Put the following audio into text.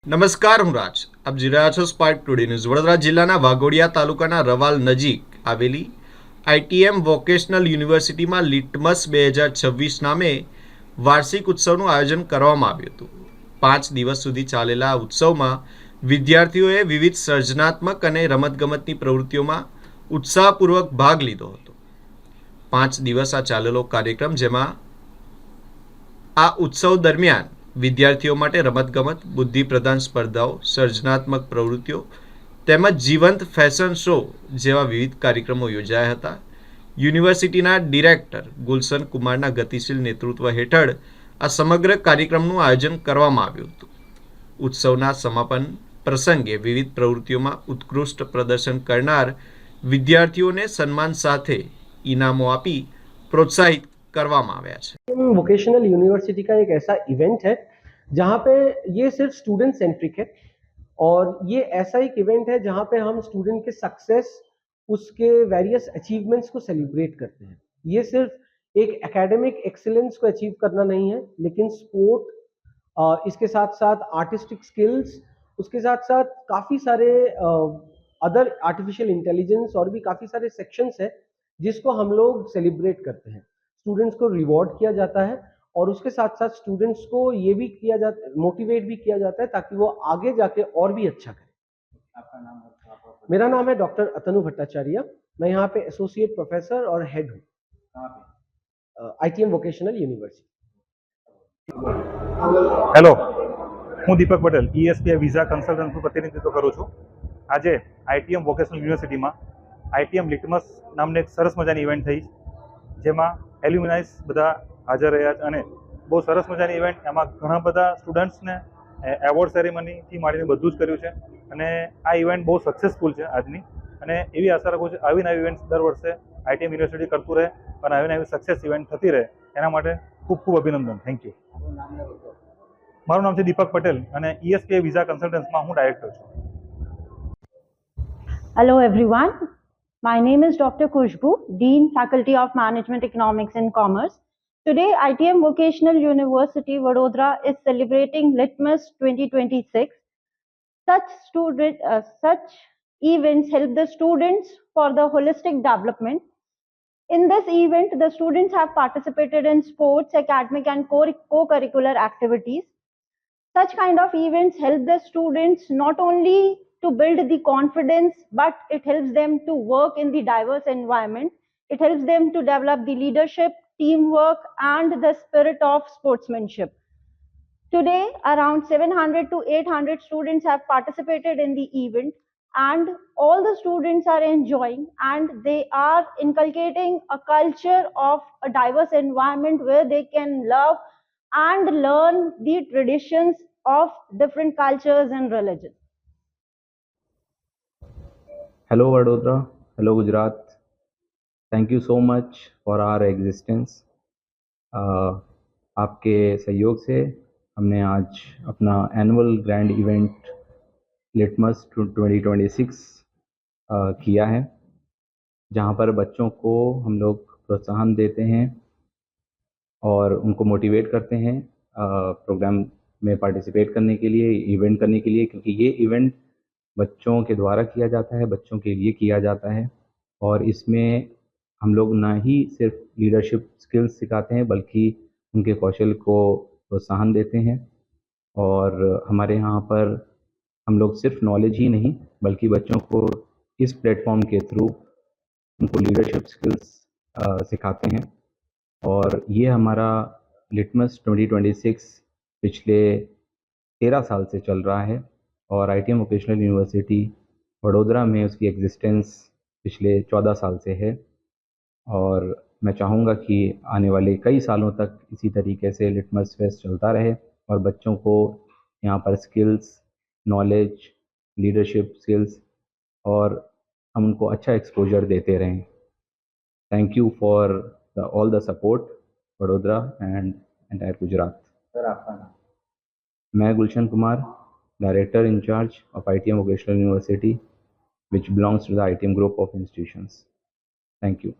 નમસ્કાર, હું રાજ. આપ જોઈ રહ્યા છો સ્પાર્ક ટુડે ન્યૂઝ. વડોદરા જિલ્લાના વાઘોડિયા તાલુકાના રવાલ નજીક આવેલી આઈટીએમ વોકેશનલ યુનિવર્સિટીમાં લિટમસ 2026 નામે વાર્ષિક ઉત્સવનું આયોજન કરવામાં આવ્યું હતું. 5 દિવસ સુધી ચાલેલા આ ઉત્સવમાં વિદ્યાર્થીઓએ વિવિધ સર્જનાત્મક અને રમતગમતની પ્રવૃત્તિઓમાં ઉત્સાહપૂર્વક ભાગ લીધો હતો. 5 દિવસ આ ચાલેલો કાર્યક્રમ, જેમાં આ ઉત્સવ દરમિયાન વિદ્યાર્થીઓ માટે રમતગમત, બુદ્ધિ પ્રદાન સ્પર્ધાઓ, સર્જનાત્મક પ્રવૃત્તિઓ તેમજ જીવંત ફેશન શો જેવા વિવિધ કાર્યક્રમો યોજાયા હતા. યુનિવર્સિટીના ડિરેક્ટર ગુલશન કુમારના ગતિશીલ નેતૃત્વ હેઠળ આ સમગ્ર કાર્યક્રમનું આયોજન કરવામાં આવ્યું હતું. ઉત્સવના સમાપન પ્રસંગે વિવિધ પ્રવૃત્તિઓમાં ઉત્કૃષ્ટ પ્રદર્શન કરનાર વિદ્યાર્થીઓને સન્માન સાથે ઇનામો આપી પ્રોત્સાહિત करवामा आया है। वोकेशनल यूनिवर्सिटी का एक ऐसा इवेंट है जहाँ पे ये सिर्फ स्टूडेंट सेंट्रिक है और ये ऐसा एक इवेंट है जहाँ पे हम स्टूडेंट के सक्सेस, उसके वेरियस अचीवमेंट्स को सेलिब्रेट करते हैं। ये सिर्फ एक एकेडमिक एक्सीलेंस को अचीव करना नहीं है, लेकिन स्पोर्ट, इसके साथ साथ आर्टिस्टिक स्किल्स, उसके साथ साथ काफ़ी सारे अदर आर्टिफिशियल इंटेलिजेंस और भी काफ़ी सारे सेक्शंस हैं जिसको हम लोग सेलिब्रेट करते हैं। स्टूडेंट्स को रिवॉर्ड किया जाता है और उसके साथ साथ स्टूडेंट्स को ये भी किया जाता है, मोटिवेट भी किया जाता है ताकि वो आगे जाके और भी अच्छा करें। आपका नाम? मेरा नाम है डॉक्टर अतनु भट्टाचार्य। मैं यहाँ पे एसोसिएट प्रोफेसर और हेड हूँ आईटीएम वोकेशनल यूनिवर्सिटी। हेलो, हूँ दीपक पटेल, ESPI वीजा कन्सल्टન્ટનું પ્રતિનિધિત્વ કરું છું. આજે આઈટીએમ વોકેશનલ યુનિવર્સિટીમાં આઈટીએમ લિટમસ નામની એક સરસ મજાની ઇવેન્ટ થઈ, જેમાં એલ્યુમિનાઇઝ બધા હાજર રહ્યા છે અને બહુ સરસ મજાની ઇવેન્ટ. એમાં ઘણા બધા સ્ટુડન્ટ્સને એવોર્ડ સેરેમનીથી માંડીને બધું જ કર્યું છે અને આ ઇવેન્ટ બહુ સક્સેસફુલ છે આજની. અને એવી આશા રાખું છું આવી નવી ઇવેન્ટ્સ દર વર્ષે આઈટીએમ યુનિવર્સિટી કરતું રહે અને આવી નવી સક્સેસ ઇવેન્ટ થતી રહે. એના માટે ખૂબ ખૂબ અભિનંદન. Thank you. મારું નામ છે દીપક પટેલ અને ESPI વીઝા કન્સલ્ટન્ટ્સમાં હું ડાયરેક્ટર છું. Hello everyone. My name is Dr. Khushbu, Dean, Faculty of Management, Economics and Commerce. Today, ITM Vocational University, Vadodara is celebrating Litmus 2026. Such events help the students for the holistic development. In this event, the students have participated in sports, academic and co-curricular activities. Such kind of events help the students not only to build the confidence, but it helps them to work in the diverse environment. It helps them to develop the leadership, teamwork, and the spirit of sportsmanship. Today, around 700 to 800 students have participated in the event, and all the students are enjoying, and they are inculcating a culture of a diverse environment where they can love and learn the traditions of different cultures and religions. Hello Vadodara, hello Gujarat. Thank you so much for our existence. आपके सहयोग से हमने आज अपना annual grand event litmus 2026 किया है, जहाँ पर बच्चों को हम लोग प्रोत्साहन देते हैं और उनको मोटिवेट करते हैं प्रोग्राम में पार्टिसिपेट करने के लिए, इवेंट करने के लिए, क्योंकि ये इवेंट बच्चों के द्वारा किया जाता है, बच्चों के लिए किया जाता है और इसमें हम लोग ना ही सिर्फ लीडरशिप स्किल्स सिखाते हैं बल्कि उनके कौशल को प्रोत्साहन देते हैं। और हमारे यहाँ पर हम लोग सिर्फ नॉलेज ही नहीं बल्कि बच्चों को इस प्लेटफॉर्म के थ्रू उनको लीडरशिप स्किल्स सिखाते हैं। और ये हमारा लिटमस 2026 पिछले 13 साल से चल रहा है और आईटीएम वोकेशनल यूनिवर्सिटी वडोदरा में उसकी एग्जिस्टेंस पिछले 14 साल से है। और मैं चाहूँगा कि आने वाले कई सालों तक इसी तरीके से लिटमस फेस्ट चलता रहे और बच्चों को यहाँ पर स्किल्स, नॉलेज, लीडरशिप स्किल्स और हम उनको अच्छा एक्सपोजर देते रहें। Thank you for all the support Vadodara and entire Gujarat. Sir, आपका नाम? मैं Gulshan Kumar, Director in charge of ITM Vocational University, which belongs to the ITM group of institutions. Thank you.